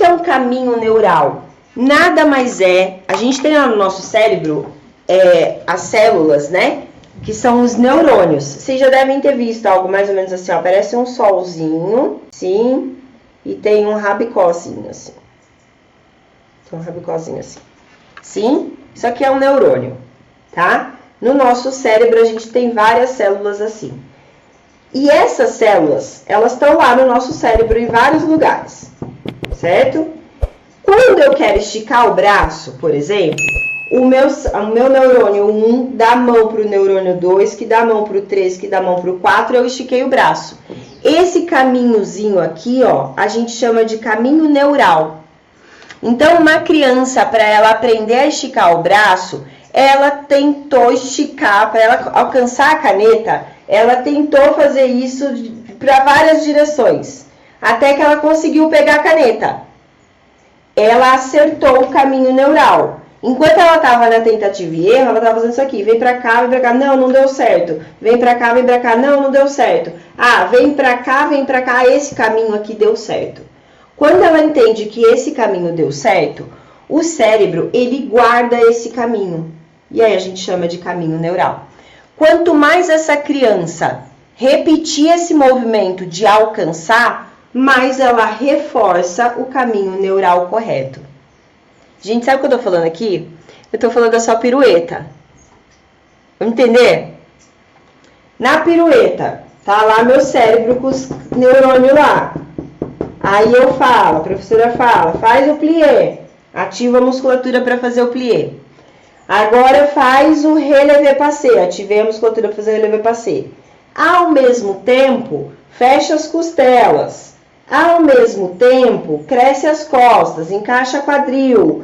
é um caminho neural? Nada mais é, a gente tem lá no nosso cérebro as células, né? Que são os neurônios. Vocês já devem ter visto algo mais ou menos assim, ó. Parece um solzinho, sim, e tem um rabicózinho assim. Tem um rabicózinho assim. Sim, isso aqui é um neurônio, tá? No nosso cérebro a gente tem várias células assim. E essas células, elas estão lá no nosso cérebro em vários lugares, certo? Quando eu quero esticar o braço, por exemplo, o meu neurônio 1 dá a mão para o neurônio 2, que dá a mão para o 3, que dá a mão para o 4, eu estiquei o braço. Esse caminhozinho aqui, ó, a gente chama de caminho neural. Então, uma criança, para ela aprender a esticar o braço, ela tentou esticar, para ela alcançar a caneta, ela tentou fazer isso para várias direções, até que ela conseguiu pegar a caneta. Ela acertou o caminho neural. Enquanto ela estava na tentativa e erro, ela estava fazendo isso aqui. Vem pra cá, não, não deu certo. Vem pra cá, não, não deu certo. Ah, vem pra cá, esse caminho aqui deu certo. Quando ela entende que esse caminho deu certo, o cérebro, ele guarda esse caminho. E aí a gente chama de caminho neural. Quanto mais essa criança repetir esse movimento de alcançar, mais ela reforça o caminho neural correto. Gente, sabe o que eu tô falando aqui? Eu tô falando da sua pirueta. Vamos entender? Na pirueta, tá lá meu cérebro com os neurônios lá. Aí eu falo, a professora fala, faz o plié. Ativa a musculatura para fazer o plié. Agora faz o relevé passé. Ativei a musculatura para fazer o relevé passé. Ao mesmo tempo, fecha as costelas. Ao mesmo tempo, cresce as costas, encaixa quadril,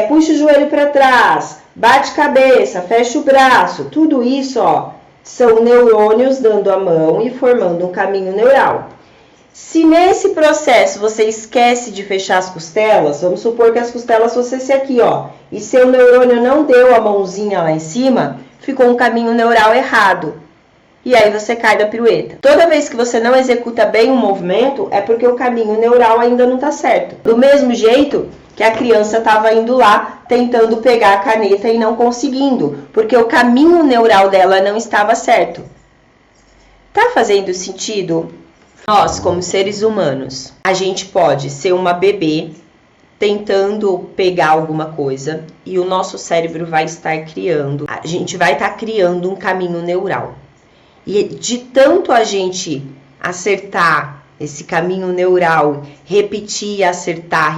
puxa o joelho para trás, bate cabeça, fecha o braço. Tudo isso, ó, são neurônios dando a mão e formando um caminho neural. Se nesse processo você esquece de fechar as costelas, vamos supor que as costelas fossem esse aqui, ó, e seu neurônio não deu a mãozinha lá em cima, ficou um caminho neural errado. E aí você cai da pirueta. Toda vez que você não executa bem um movimento, é porque o caminho neural ainda não está certo. Do mesmo jeito que a criança estava indo lá, tentando pegar a caneta e não conseguindo, porque o caminho neural dela não estava certo. Tá fazendo sentido? Nós, como seres humanos, a gente pode ser uma bebê tentando pegar alguma coisa e o nosso cérebro vai estar criando, a gente vai estar criando um caminho neural. E de tanto a gente acertar esse caminho neural, repetir, acertar,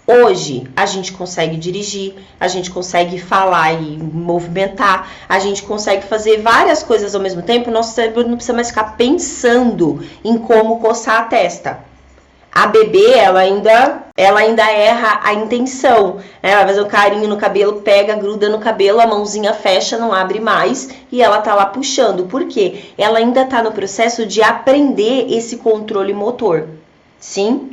hoje a gente consegue dirigir, a gente consegue falar e movimentar, a gente consegue fazer várias coisas ao mesmo tempo, o nosso cérebro não precisa mais ficar pensando em como coçar a testa. A bebê, ela ainda erra a intenção. Ela vai fazer um carinho no cabelo, pega, gruda no cabelo, a mãozinha fecha, não abre mais e ela tá lá puxando. Por quê? Ela ainda tá no processo de aprender esse controle motor. Sim?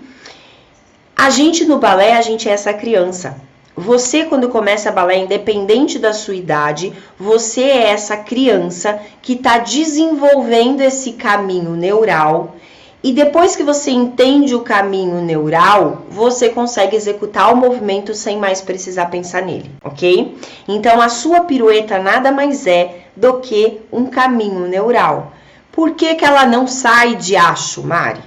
A gente no balé, a gente é essa criança. Você, quando começa balé, independente da sua idade, você é essa criança que tá desenvolvendo esse caminho neural. E depois que você entende o caminho neural, você consegue executar o movimento sem mais precisar pensar nele, ok? Então, a sua pirueta nada mais é do que um caminho neural. Por que que ela não sai de acho, Mari?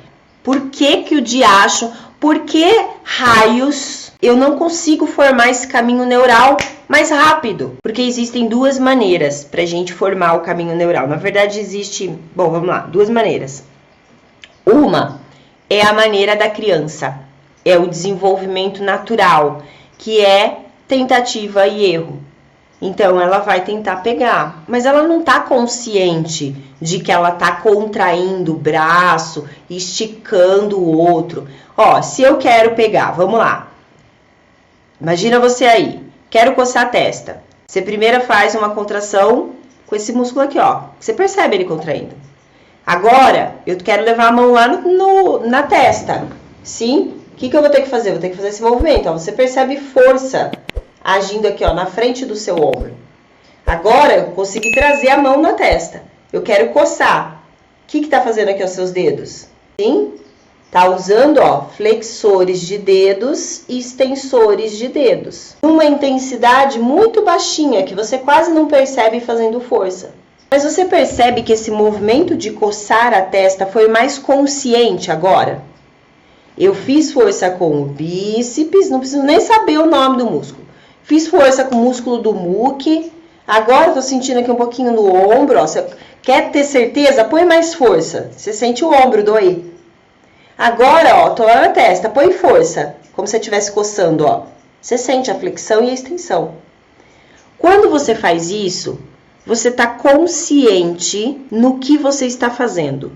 Por que que o de acho, por que raios eu não consigo formar esse caminho neural mais rápido? Porque existem duas maneiras pra gente formar o caminho neural. Na verdade, vamos lá, duas maneiras. Uma é a maneira da criança, é o desenvolvimento natural, que é tentativa e erro. Então, ela vai tentar pegar, mas ela não está consciente de que ela está contraindo o braço, esticando o outro. Ó, se eu quero pegar, vamos lá. Imagina você aí, quero coçar a testa. Você primeiro faz uma contração com esse músculo aqui, ó. Você percebe ele contraindo. Agora, eu quero levar a mão lá na testa, sim? O que eu vou ter que fazer? Eu vou ter que fazer esse movimento, ó. Você percebe força agindo aqui, ó, na frente do seu ombro. Agora, eu consegui trazer a mão na testa. Eu quero coçar. O que tá fazendo aqui os seus dedos? Sim? Tá usando, ó, flexores de dedos e extensores de dedos. Uma intensidade muito baixinha, que você quase não percebe fazendo força. Mas você percebe que esse movimento de coçar a testa foi mais consciente agora? Eu fiz força com o bíceps, não preciso nem saber o nome do músculo. Fiz força com o músculo do muque. Agora eu tô sentindo aqui um pouquinho no ombro, ó. Você quer ter certeza? Põe mais força. Você sente o ombro doer. Agora, ó, tô lá na testa, põe força, como se você estivesse coçando, ó. Você sente a flexão e a extensão. Quando você faz isso, você tá consciente no que você está fazendo.